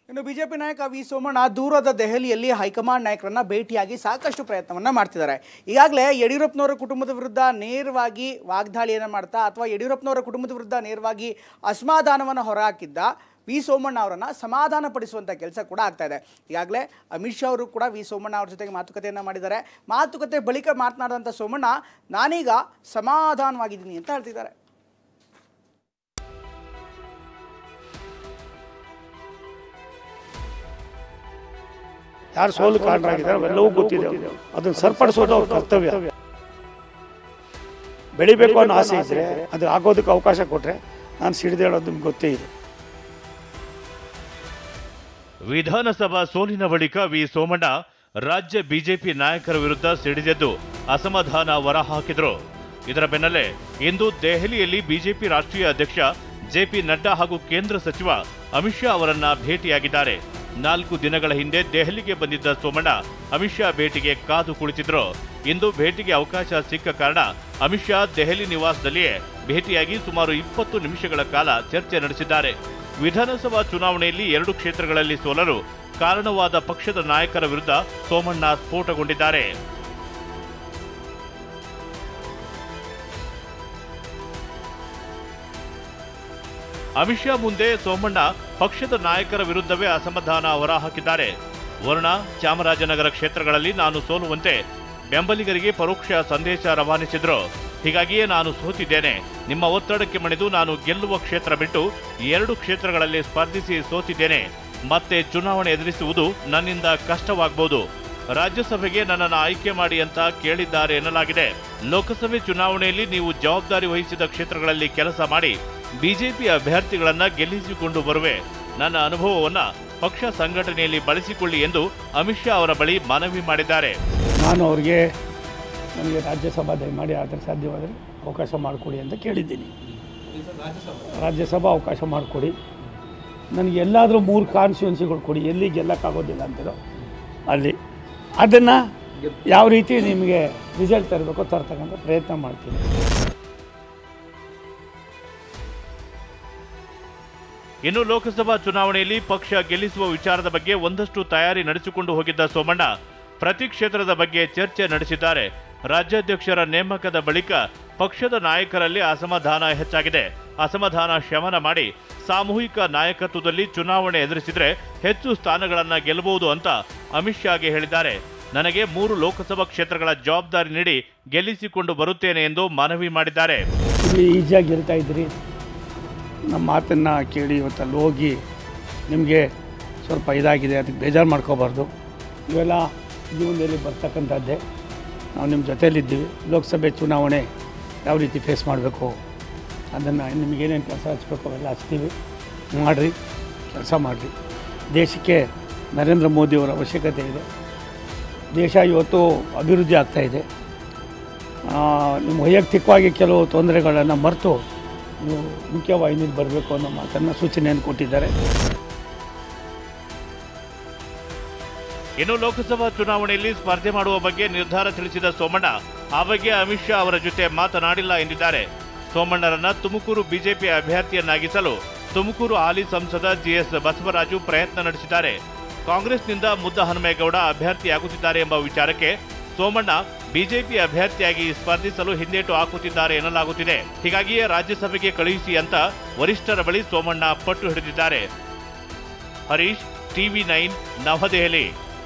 ಇನ್ನು ಬಿಜೆಪಿ ನಾಯಕ ವಿ ಸೋಮಣ್ಣ ದೂರದ ದೆಹಲಿಯಲ್ಲಿ ಹೈಕಮಾಂಡ್ ನಾಯಕರನ್ನ ಭೇಟಿಯಾಗಿ ಸಾಕಷ್ಟು ಪ್ರಯತ್ನವನ್ನ ಮಾಡ್ತಿದ್ದಾರೆ. ಈಗಾಗಲೇ ಯಡಿಯೂರಪ್ಪನವರ ಕುಟುಂಬದ ವಿರುದ್ಧ ನೇರವಾಗಿ ವಾಗ್ದಾಳಿಯನ್ನು ಮಾಡ್ತಾ ಅಥವಾ ಯಡಿಯೂರಪ್ಪನವರ ಕುಟುಂಬದ ವಿರುದ್ಧ ನೇರವಾಗಿ ಅಸಮಾಧಾನವನ್ನು ಹೊರಹಾಕಿದ್ದ ವಿ ಸೋಮಣ್ಣ ಅವರನ್ನು ಸಮಾಧಾನ ಪಡಿಸುವಂಥ ಕೆಲಸ ಕೂಡ ಆಗ್ತಾ ಇದೆ. ಈಗಾಗಲೇ ಅಮಿತ್ ಶಾ ಅವರು ಕೂಡ ವಿ ಸೋಮಣ್ಣ ಅವ್ರ ಜೊತೆಗೆ ಮಾತುಕತೆಯನ್ನು ಮಾಡಿದ್ದಾರೆ. ಮಾತುಕತೆ ಬಳಿಕ ಮಾತನಾಡಿದಂಥ ಸೋಮಣ್ಣ ನಾನೀಗ ಸಮಾಧಾನವಾಗಿದ್ದೀನಿ ಅಂತ ಹೇಳ್ತಿದ್ದಾರೆ. ಯಾರು ಸೋಲು ಕಾರಣರಾಗಿದ್ದಾರೆ ಅವೆಲ್ಲವೂ ಗೊತ್ತಿದೆ. ಅದನ್ನು ಸರಿಪಡಿಸೋದು ಅವ್ರ ಕರ್ತವ್ಯ. ಬೆಳಿಬೇಕು ಅನ್ನೋ ಆಸೆ ಇದ್ರೆ ಅದು ಆಗೋದಕ್ಕೆ ಅವಕಾಶ ಕೊಟ್ಟರೆ ನಾನು ಸಿಡಿದೇಳೋದು ನಿಮ್ಗೆ ಗೊತ್ತೇ ಇದೆ. ವಿಧಾನಸಭಾ ಸೋಲಿನ ಬಳಿಕ ವಿ ಸೋಮಣ್ಣ ರಾಜ್ಯ ಬಿಜೆಪಿ ನಾಯಕರ ವಿರುದ್ಧ ಸಿಡಿದೆದ್ದು ಅಸಮಾಧಾನ ಹೊರಹಾಕಿದರು. ಇದರ ಬೆನ್ನಲ್ಲೇ ಇಂದು ದೆಹಲಿಯಲ್ಲಿ ಬಿಜೆಪಿ ರಾಷ್ಟ್ರೀಯ ಅಧ್ಯಕ್ಷ ಜೆಪಿ ನಡ್ಡಾ ಹಾಗೂ ಕೇಂದ್ರ ಸಚಿವ ಅಮಿತ್ ಶಾ ಅವರನ್ನ ಭೇಟಿಯಾಗಿದ್ದಾರೆ. 4 ದಿನಗಳ ಹಿಂದೆ ದೆಹಲಿಗೆ ಬಂದಿದ್ದ ಸೋಮಣ್ಣ ಅಮಿತ್ ಶಾ ಭೇಟಿಗೆ ಕಾದು ಕುಳಿತಿದ್ರು. ಇಂದು ಭೇಟಿಗೆ ಅವಕಾಶ ಸಿಕ್ಕ ಕಾರಣ ಅಮಿತ್ ಶಾ ದೆಹಲಿ ನಿವಾಸದಲ್ಲಿಯೇ ಭೇಟಿಯಾಗಿ ಸುಮಾರು 20 ನಿಮಿಷಗಳ ಕಾಲ ಚರ್ಚೆ ನಡೆಸಿದ್ದಾರೆ. ವಿಧಾನಸಭಾ ಚುನಾವಣೆಯಲ್ಲಿ 2 ಕ್ಷೇತ್ರಗಳಲ್ಲಿ ಸೋಲಲು ಕಾರಣವಾದ ಪಕ್ಷದ ನಾಯಕರ ವಿರುದ್ಧ ಸೋಮಣ್ಣ ಸ್ಫೋಟಗೊಂಡಿದ್ದಾರೆ. ಅಮಿತ್ ಶಾ ಮುಂದೆ ಸೋಮಣ್ಣ ಪಕ್ಷದ ನಾಯಕರ ವಿರುದ್ಧವೇ ಅಸಮಾಧಾನ ಹೊರಹಾಕಿದ್ದಾರೆ. ವರುಣ, ಚಾಮರಾಜನಗರ ಕ್ಷೇತ್ರಗಳಲ್ಲಿ ನಾನು ಸೋಲುವಂತೆ ಬೆಂಬಲಿಗರಿಗೆ ಪರೋಕ್ಷ ಸಂದೇಶ ರವಾನಿಸಿದ್ರು. ಹೀಗಾಗಿಯೇ ನಾನು ಸೋತಿದ್ದೇನೆ. ನಿಮ್ಮ ಒತ್ತಡಕ್ಕೆ ಮಣಿದು ನಾನು ಗೆಲ್ಲುವ ಕ್ಷೇತ್ರ ಬಿಟ್ಟು 2 ಕ್ಷೇತ್ರಗಳಲ್ಲಿ ಸ್ಪರ್ಧಿಸಿ ಸೋತಿದ್ದೇನೆ. ಮತ್ತೆ ಚುನಾವಣೆ ಎದುರಿಸುವುದು ನನ್ನಿಂದ ಕಷ್ಟವಾಗಬಹುದು. ರಾಜ್ಯಸಭೆಗೆ ನನ್ನನ್ನು ಆಯ್ಕೆ ಮಾಡಿ ಅಂತ ಕೇಳಿದ್ದಾರೆ ಎನ್ನಲಾಗಿದೆ. ಲೋಕಸಭೆ ಚುನಾವಣೆಯಲ್ಲಿ ನೀವು ಜವಾಬ್ದಾರಿ ವಹಿಸಿದ ಕ್ಷೇತ್ರಗಳಲ್ಲಿ ಕೆಲಸ ಮಾಡಿ ಬಿಜೆಪಿ ಅಭ್ಯರ್ಥಿಗಳನ್ನ ಗೆಲ್ಲಿಸಿಕೊಂಡು ಬರುವೆ. ನನ್ನ ಅನುಭವವನ್ನ ಪಕ್ಷ ಸಂಘಟನೆಯಲ್ಲಿ ಬಳಸಿಕೊಳ್ಳಿ ಎಂದು ಅಮಿತ್ ಶಾ ಅವರ ಬಳಿ ಮನವಿ ಮಾಡಿದ್ದಾರೆ. ನಾನು ಅವ್ರಿಗೆ ನನಗೆ ರಾಜ್ಯಸಭಾ ದಯಮಾಡಿ ಆದರೆ ಸಾಧ್ಯವಾದರೆ ಅವಕಾಶ ಮಾಡಿಕೊಡಿ ಅಂತ ಕೇಳಿದ್ದೀನಿ. ರಾಜ್ಯಸಭಾ ಅವಕಾಶ ಮಾಡಿಕೊಡಿ, ನನಗೆ ಎಲ್ಲಾದರೂ 3 ಕಾನ್ಸ್ಟಿಟ್ಯೂನ್ಸಿಗಳು ಕೊಡಿ, ಎಲ್ಲಿ ಗೆಲ್ಲಕ್ಕಾಗೋದಿಲ್ಲ ಅಂತಿರೋ ಅಲ್ಲಿ. ಅದನ್ನು ಯಾವ ರೀತಿ ನಿಮಗೆ ರಿಸಲ್ಟ್ ತರಬೇಕೋ ತರ್ತಕ್ಕಂಥ ಪ್ರಯತ್ನ ಮಾಡ್ತೀನಿ. ಇನ್ನು ಲೋಕಸಭಾ ಚುನಾವಣೆಯಲ್ಲಿ ಪಕ್ಷ ಗೆಲ್ಲಿಸುವ ವಿಚಾರದ ಬಗ್ಗೆ ಒಂದಷ್ಟು ತಯಾರಿ ನಡೆಸಿಕೊಂಡು ಹೋಗಿದ್ದ ಸೋಮಣ್ಣ ಪ್ರತಿ ಕ್ಷೇತ್ರದ ಬಗ್ಗೆ ಚರ್ಚೆ ನಡೆಸಿದ್ದಾರೆ. ರಾಜ್ಯಾಧ್ಯಕ್ಷರ ನೇಮಕದ ಬಳಿಕ ಪಕ್ಷದ ನಾಯಕರಲ್ಲಿ ಅಸಮಾಧಾನ ಹೆಚ್ಚಾಗಿದೆ. ಅಸಮಾಧಾನ ಶಮನ ಮಾಡಿ ಸಾಮೂಹಿಕ ನಾಯಕತ್ವದಲ್ಲಿ ಚುನಾವಣೆ ಎದುರಿಸಿದ್ರೆ ಹೆಚ್ಚು ಸ್ಥಾನಗಳನ್ನು ಗೆಲ್ಲಬಹುದು ಅಂತ ಅಮಿತ್ ಶಾಗೆ ಹೇಳಿದ್ದಾರೆ. ನನಗೆ 3 ಲೋಕಸಭಾ ಕ್ಷೇತ್ರಗಳ ಜವಾಬ್ದಾರಿ ನೀಡಿ ಗೆಲ್ಲಿಸಿಕೊಂಡು ಬರುತ್ತೇನೆ ಎಂದು ಮನವಿ ಮಾಡಿದ್ದಾರೆ. ಈಸಿಯಾಗಿ ಗೆಲ್ತಾ ಇದ್ರಿ, ನಮ್ಮ ಮಾತನ್ನು ಕೇಳಿ ಇವತ್ತಲ್ಲಿ ಹೋಗಿ ನಿಮಗೆ ಸ್ವಲ್ಪ ಇದಾಗಿದೆ, ಅದಕ್ಕೆ ಬೇಜಾರು ಮಾಡ್ಕೋಬಾರ್ದು. ಇವೆಲ್ಲ ಜೀವನದಲ್ಲಿ ಬರ್ತಕ್ಕಂಥದ್ದೇ. ನಾವು ನಿಮ್ಮ ಜೊತೆಯಲ್ಲಿದ್ದೀವಿ. ಲೋಕಸಭೆ ಚುನಾವಣೆ ಯಾವ ರೀತಿ ಫೇಸ್ ಮಾಡಬೇಕು ಅದನ್ನು ನಿಮಗೇನೇನು ಕೆಲಸ ಹಚ್ಚಬೇಕು ಅವೆಲ್ಲ ಹಚ್ತೀವಿ. ಮಾಡಿರಿ, ಕೆಲಸ ಮಾಡಿರಿ. ದೇಶಕ್ಕೆ ನರೇಂದ್ರ ಮೋದಿಯವರ ಅವಶ್ಯಕತೆ ಇದೆ. ದೇಶ ಇವತ್ತು ಅಭಿವೃದ್ಧಿ ಆಗ್ತಾಯಿದೆ. ನಿಮ್ಮ ವೈಯಕ್ತಿಕವಾಗಿ ಕೆಲವು ತೊಂದರೆಗಳನ್ನು ಮರೆತು ನೀವು ಮುಖ್ಯವಾಹಿನಿಗೆ ಬರಬೇಕು ಅನ್ನೋ ಮಾತನ್ನು ಸೂಚನೆಯನ್ನು ಕೊಟ್ಟಿದ್ದಾರೆ. ಇನ್ನು ಲೋಕಸಭಾ ಚುನಾವಣೆಯಲ್ಲಿ ಸ್ಪರ್ಧೆ ಮಾಡುವ ಬಗ್ಗೆ ನಿರ್ಧಾರ ತಿಳಿಸಿದ ಸೋಮಣ್ಣ ಆ ಬಗ್ಗೆ ಅಮಿತ್ ಶಾ ಅವರ ಜೊತೆ ಮಾತನಾಡಿಲ್ಲ ಎಂದಿದ್ದಾರೆ. ಸೋಮಣ್ಣರನ್ನ ತುಮಕೂರು ಬಿಜೆಪಿ ಅಭ್ಯರ್ಥಿಯನ್ನಾಗಿಸಲು ತುಮಕೂರು ಹಾಲಿ ಸಂಸದ ಜಿಎಸ್ ಬಸವರಾಜು ಪ್ರಯತ್ನ ನಡೆಸಿದ್ದಾರೆ. ಕಾಂಗ್ರೆಸ್ನಿಂದ ಮುದ್ದಹನುಮೇಗೌಡ ಅಭ್ಯರ್ಥಿಯಾಗುತ್ತಿದ್ದಾರೆ ಎಂಬ ವಿಚಾರಕ್ಕೆ ಸೋಮಣ್ಣ ಬಿಜೆಪಿ ಅಭ್ಯರ್ಥಿಯಾಗಿ ಸ್ಪರ್ಧಿಸಲು ಹಿಂದೇಟು ಹಾಕುತ್ತಿದ್ದಾರೆ ಎನ್ನಲಾಗುತ್ತಿದೆ. ಹೀಗಾಗಿಯೇ ರಾಜ್ಯಸಭೆಗೆ ಕಳುಹಿಸಿ ಅಂತ ವರಿಷ್ಠರ ಬಳಿ ಸೋಮಣ್ಣ ಪಟ್ಟು ಹಿಡಿದಿದ್ದಾರೆ. ಹರೀಶ್, TV9 ನವದೆಹಲಿ.